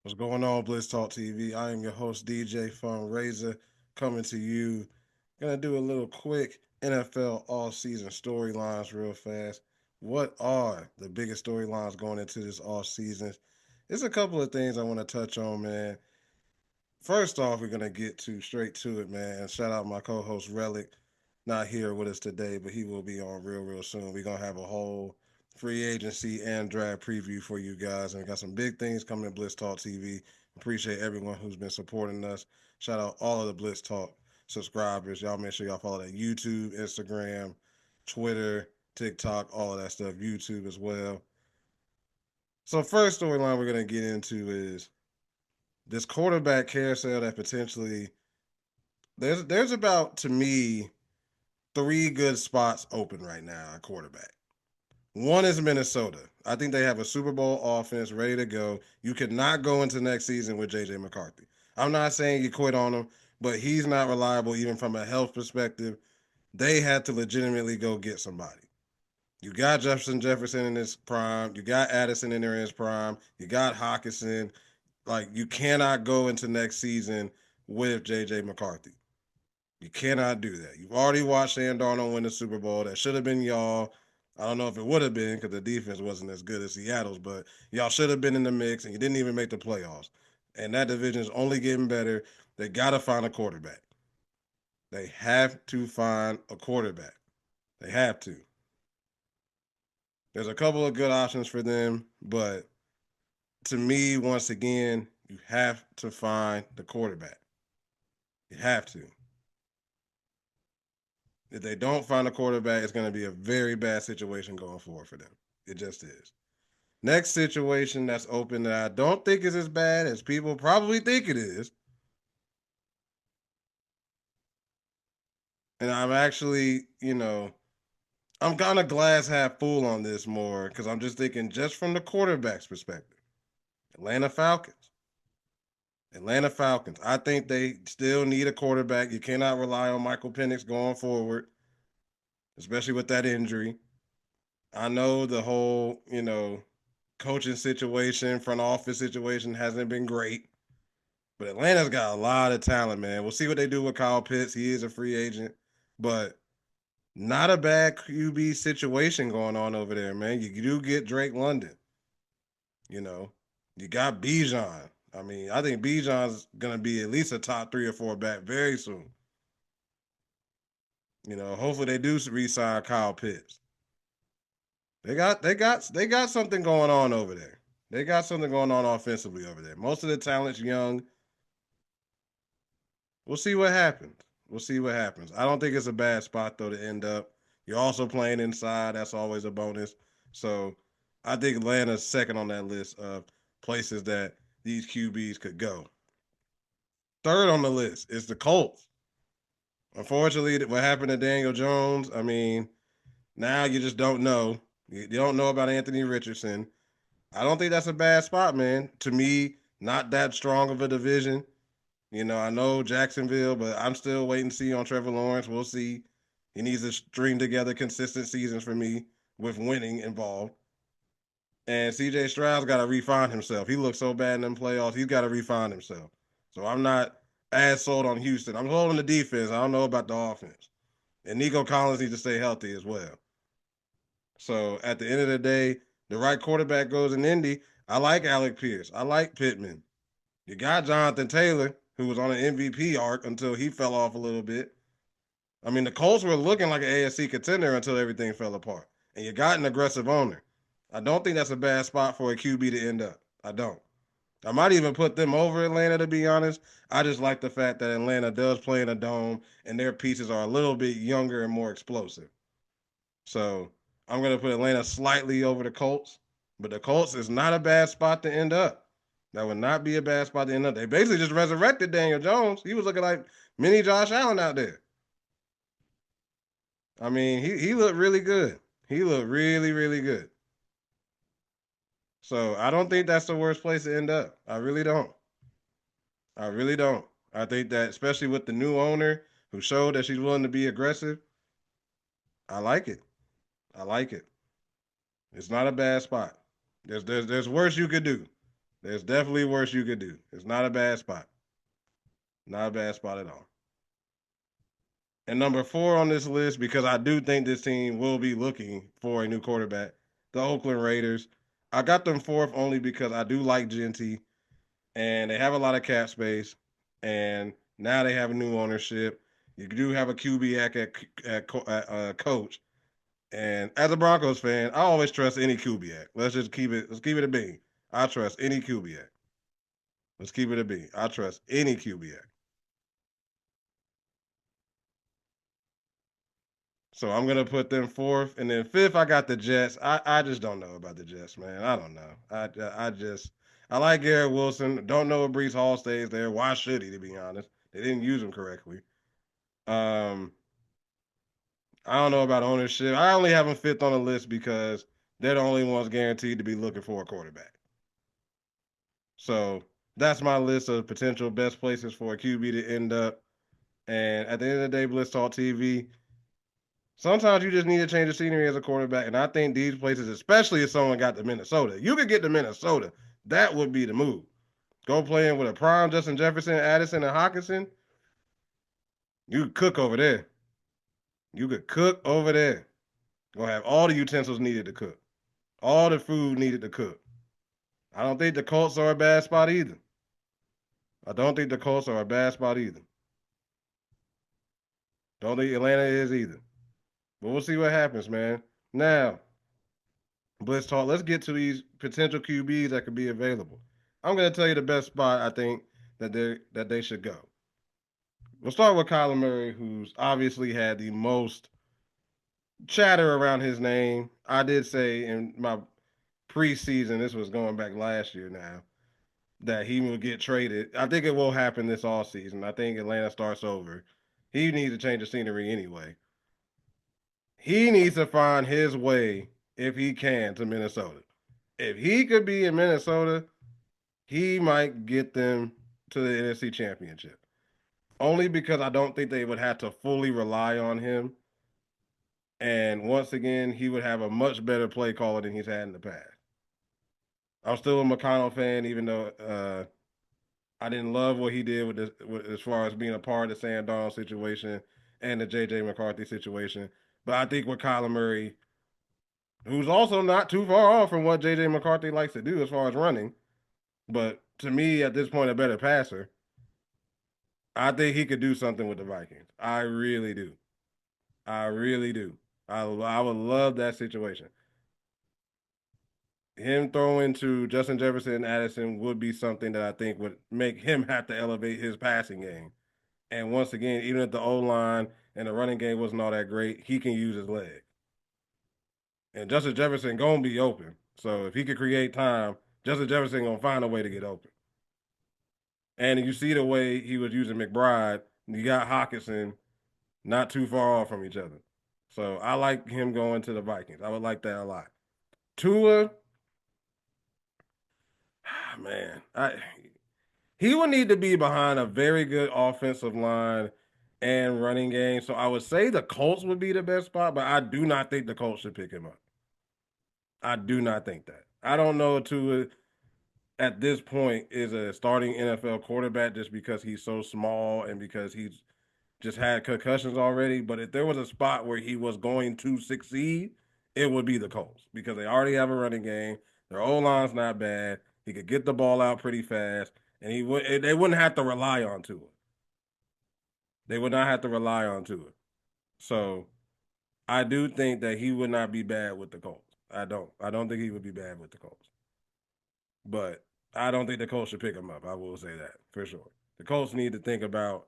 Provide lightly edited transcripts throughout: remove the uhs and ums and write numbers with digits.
What's going on, Blitz Talk TV? I am your host, DJ Fundraiser, coming to you. Gonna do a little quick NFL all-season storylines real fast. What are the biggest storylines going into this off-season? There's a couple of things I want to touch on, man. First off, we're gonna get to straight to it, man. Shout out my co-host Relic, not here with us today, but he will be on real soon. We're gonna have a whole free agency and draft preview for you guys, and we got some big things coming to Blitz Talk TV. Appreciate everyone who's been supporting us. Shout out all of the Blitz Talk subscribers. Y'all make sure y'all follow that YouTube, Instagram, Twitter, TikTok, all of that stuff. YouTube as well. So first storyline we're gonna get into is this quarterback carousel that potentially there's about, to me, three good spots open right now at quarterback. One is Minnesota. I think they have a Super Bowl offense ready to go. You could not go into next season with JJ McCarthy. I'm not saying you quit on him, but he's not reliable even from a health perspective. They had to legitimately go get somebody. You got Jefferson in his prime. You got Addison in there in his prime. You got Hawkinson. Like, you cannot go into next season with JJ McCarthy. You cannot do that. You've already watched Sam Darnold win the Super Bowl. That should have been y'all. I don't know if it would have been because the defense wasn't as good as Seattle's, but y'all should have been in the mix, and you didn't even make the playoffs. And that division is only getting better. They got to find a quarterback. They have to find a quarterback. They have to. There's a couple of good options for them, but to me, once again, you have to find the quarterback. You have to. If they don't find a quarterback, it's going to be a very bad situation going forward for them. It just is. Next situation that's open that I don't think is as bad as people probably think it is. And I'm actually, I'm kind of glass half full on this more because I'm just thinking just from the quarterback's perspective. Atlanta Falcons. Atlanta Falcons. I think they still need a quarterback. You cannot rely on Michael Penix going forward, especially with that injury. I know the whole, coaching situation, front office situation hasn't been great, but Atlanta's got a lot of talent, man. We'll see what they do with Kyle Pitts. He is a free agent, but not a bad QB situation going on over there, man. You do get Drake London, you know. You got Bijan. I mean, I think Bijan's gonna be at least a top 3 or 4 back very soon. Hopefully they do re-sign Kyle Pitts. They got something going on over there. They got something going on offensively over there. Most of the talent's young. We'll see what happens. We'll see what happens. I don't think it's a bad spot though to end up. You're also playing inside. That's always a bonus. So I think Atlanta's second on that list of places that these QBs could go. Third on the list is the Colts. Unfortunately, what happened to Daniel Jones, I mean, now you just don't know. You don't know about Anthony Richardson. I don't think that's a bad spot, man. To me, not that strong of a division. I know Jacksonville, but I'm still waiting to see on Trevor Lawrence. We'll see. He needs to string together consistent seasons for me with winning involved. And CJ Stroud's got to refine himself. He looked so bad in them playoffs. He's got to refine himself. So I'm not as sold on Houston. I'm holding the defense. I don't know about the offense. And Nico Collins needs to stay healthy as well. So at the end of the day, the right quarterback goes in Indy. I like Alec Pierce. I like Pittman. You got Jonathan Taylor, who was on an MVP arc until he fell off a little bit. I mean, the Colts were looking like an AFC contender until everything fell apart. And you got an aggressive owner. I don't think that's a bad spot for a QB to end up. I don't. I might even put them over Atlanta, to be honest. I just like the fact that Atlanta does play in a dome and their pieces are a little bit younger and more explosive. So I'm going to put Atlanta slightly over the Colts. But the Colts is not a bad spot to end up. That would not be a bad spot to end up. They basically just resurrected Daniel Jones. He was looking like mini Josh Allen out there. I mean, he looked really good. He looked really, really good. So I don't think that's the worst place to end up. I really don't. I really don't. I think that, especially with the new owner who showed that she's willing to be aggressive, I like it. I like it. It's not a bad spot. There's worse you could do. There's definitely worse you could do. It's not a bad spot. Not a bad spot at all. And number 4 on this list, because I do think this team will be looking for a new quarterback, the Oakland Raiders. I got them fourth only because I do like Genty, and they have a lot of cap space, and now they have a new ownership. You do have a QB at coach, and as a Broncos fan, I always trust any QB act. Let's keep it a bean. I trust any QB act. Let's keep it a bean. I trust any QB act. So I'm gonna put them fourth, and then fifth I got the Jets. I just don't know about the Jets, man. I don't know. I like Garrett Wilson. Don't know if Brees Hall stays there. Why should he? To be honest, they didn't use him correctly. Um, I don't know about ownership. I only have them fifth on the list because they're the only ones guaranteed to be looking for a quarterback. So that's my list of potential best places for a QB to end up. And at the end of the day, Blitz Talk TV, sometimes you just need to change the scenery as a quarterback. And I think these places, especially if someone got to Minnesota, you could get to Minnesota. That would be the move. Go playing with a prime Justin Jefferson, Addison, and Hawkinson. You could cook over there. You could cook over there. Gonna have all the utensils needed to cook. All the food needed to cook. I don't think the Colts are a bad spot either. I don't think the Colts are a bad spot either. Don't think Atlanta is either. But we'll see what happens, man. Now, Blitz Talk, let's get to these potential QBs that could be available. I'm going to tell you the best spot I think that they should go. We'll start with Kyler Murray, who's obviously had the most chatter around his name. I did say in my preseason, this was going back last year now, that he will get traded. I think it will happen this all season. I think Atlanta starts over. He needs to change the scenery anyway. He needs to find his way, if he can, to Minnesota. If he could be in Minnesota, he might get them to the NFC Championship. Only because I don't think they would have to fully rely on him. And once again, he would have a much better play caller than he's had in the past. I'm still a McConnell fan, even though I didn't love what he did as far as being a part of the Sam Darnold situation and the J.J. McCarthy situation. But I think with Kyler Murray, who's also not too far off from what J.J. McCarthy likes to do as far as running, but to me, at this point, a better passer, I think he could do something with the Vikings. I really do. I really do. I would love that situation. Him throwing to Justin Jefferson and Addison would be something that I think would make him have to elevate his passing game. And once again, even if the O line and the running game wasn't all that great, he can use his leg. And Justin Jefferson gonna be open. So if he could create time, Justin Jefferson gonna find a way to get open. And you see the way he was using McBride. You got Hawkinson not too far off from each other. So I like him going to the Vikings. I would like that a lot. Tua, man, he would need to be behind a very good offensive line and running game. So I would say the Colts would be the best spot, but I do not think the Colts should pick him up. I do not think that. I don't know if Tua at this point is a starting NFL quarterback just because he's so small and because he's just had concussions already. But if there was a spot where he was going to succeed, it would be the Colts because they already have a running game. Their O line's not bad. He could get the ball out pretty fast, and they wouldn't have to rely on Tua. They would not have to rely on Tua. So I do think that he would not be bad with the Colts. I don't. I don't think he would be bad with the Colts. But I don't think the Colts should pick him up. I will say that for sure. The Colts need to think about.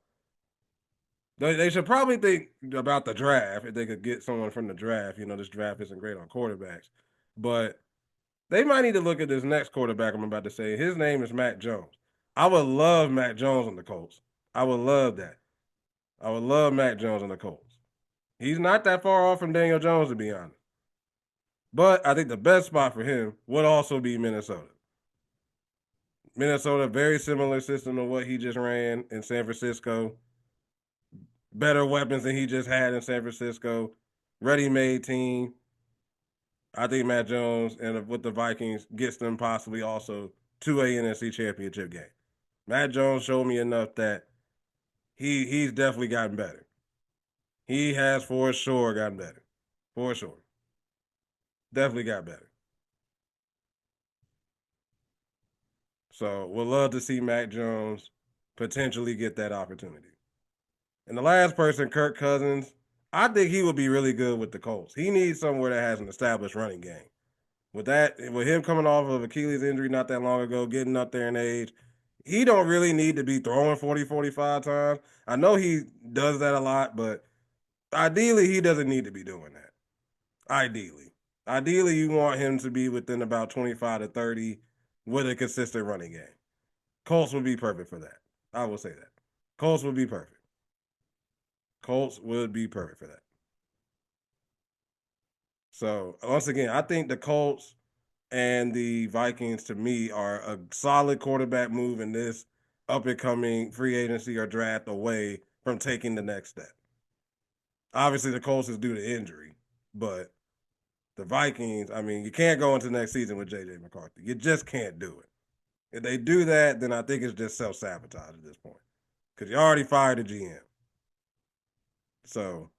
They should probably think about the draft if they could get someone from the draft. You know, this draft isn't great on quarterbacks, but they might need to look at this next quarterback I'm about to say. His name is Mac Jones. I would love Mac Jones on the Colts. I would love that. I would love Mac Jones on the Colts. He's not that far off from Daniel Jones, to be honest. But I think the best spot for him would also be Minnesota. Minnesota, very similar system to what he just ran in San Francisco. Better weapons than he just had in San Francisco. Ready-made team. I think Matt Jones and with the Vikings gets them possibly also to a NFC Championship game. Matt Jones showed me enough that he's definitely gotten better. He has for sure gotten better. For sure. Definitely got better. So we'll love to see Mac Jones potentially get that opportunity. And the last person, Kirk Cousins, I think he would be really good with the Colts. He needs somewhere that has an established running game. With him coming off of Achilles injury not that long ago, getting up there in age, he don't really need to be throwing 40, 45 times. I know he does that a lot, but ideally he doesn't need to be doing that. Ideally. Ideally, you want him to be within about 25 to 30 with a consistent running game. Colts would be perfect for that. I will say that. Colts would be perfect. Colts would be perfect for that. So, once again, I think the Colts and the Vikings, to me, are a solid quarterback move in this up and coming free agency or draft away from taking the next step. Obviously, the Colts is due to injury, but the Vikings, I mean, you can't go into next season with J.J. McCarthy. You just can't do it. If they do that, then I think it's just self sabotage at this point because you already fired the GM. So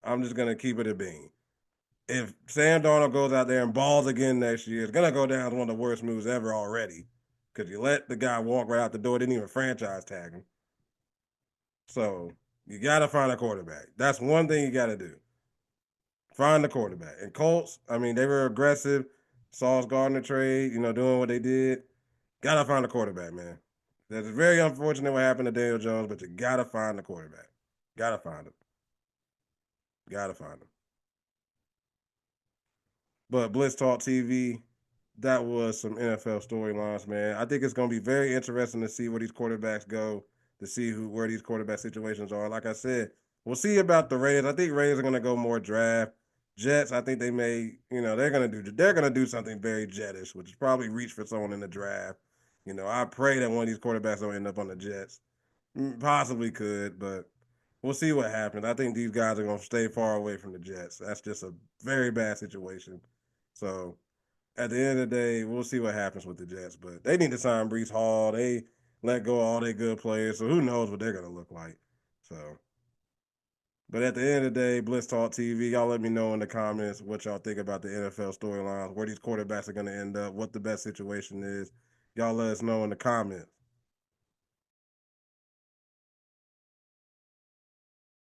I'm just gonna keep it a bean. If Sam Darnold goes out there and balls again next year, it's gonna go down as one of the worst moves ever already because you let the guy walk right out the door, didn't even franchise tag him. So you gotta find a quarterback. That's one thing you gotta do. Find the quarterback. And Colts, I mean, they were aggressive. Sauce Gardner trade, doing what they did. Gotta find a quarterback, man. That's very unfortunate what happened to Daniel Jones, but you gotta find the quarterback. Gotta find him. Gotta find him. But Blitz Talk TV, that was some NFL storylines, man. I think it's gonna be very interesting to see where these quarterbacks go, to see where these quarterback situations are. Like I said, we'll see about the Raiders. I think Raiders are gonna go more draft. Jets, I think they may, they're gonna do something very jetish, which is probably reach for someone in the draft. I pray that one of these quarterbacks don't end up on the Jets. Possibly could, but we'll see what happens. I think these guys are going to stay far away from the Jets. That's just a very bad situation. So at the end of the day, we'll see what happens with the Jets. But they need to sign Brees Hall. They let go of all their good players. So who knows what they're going to look like. So, but at the end of the day, Blitz Talk TV, y'all let me know in the comments what y'all think about the NFL storylines, where these quarterbacks are going to end up, what the best situation is. Y'all let us know in the comments.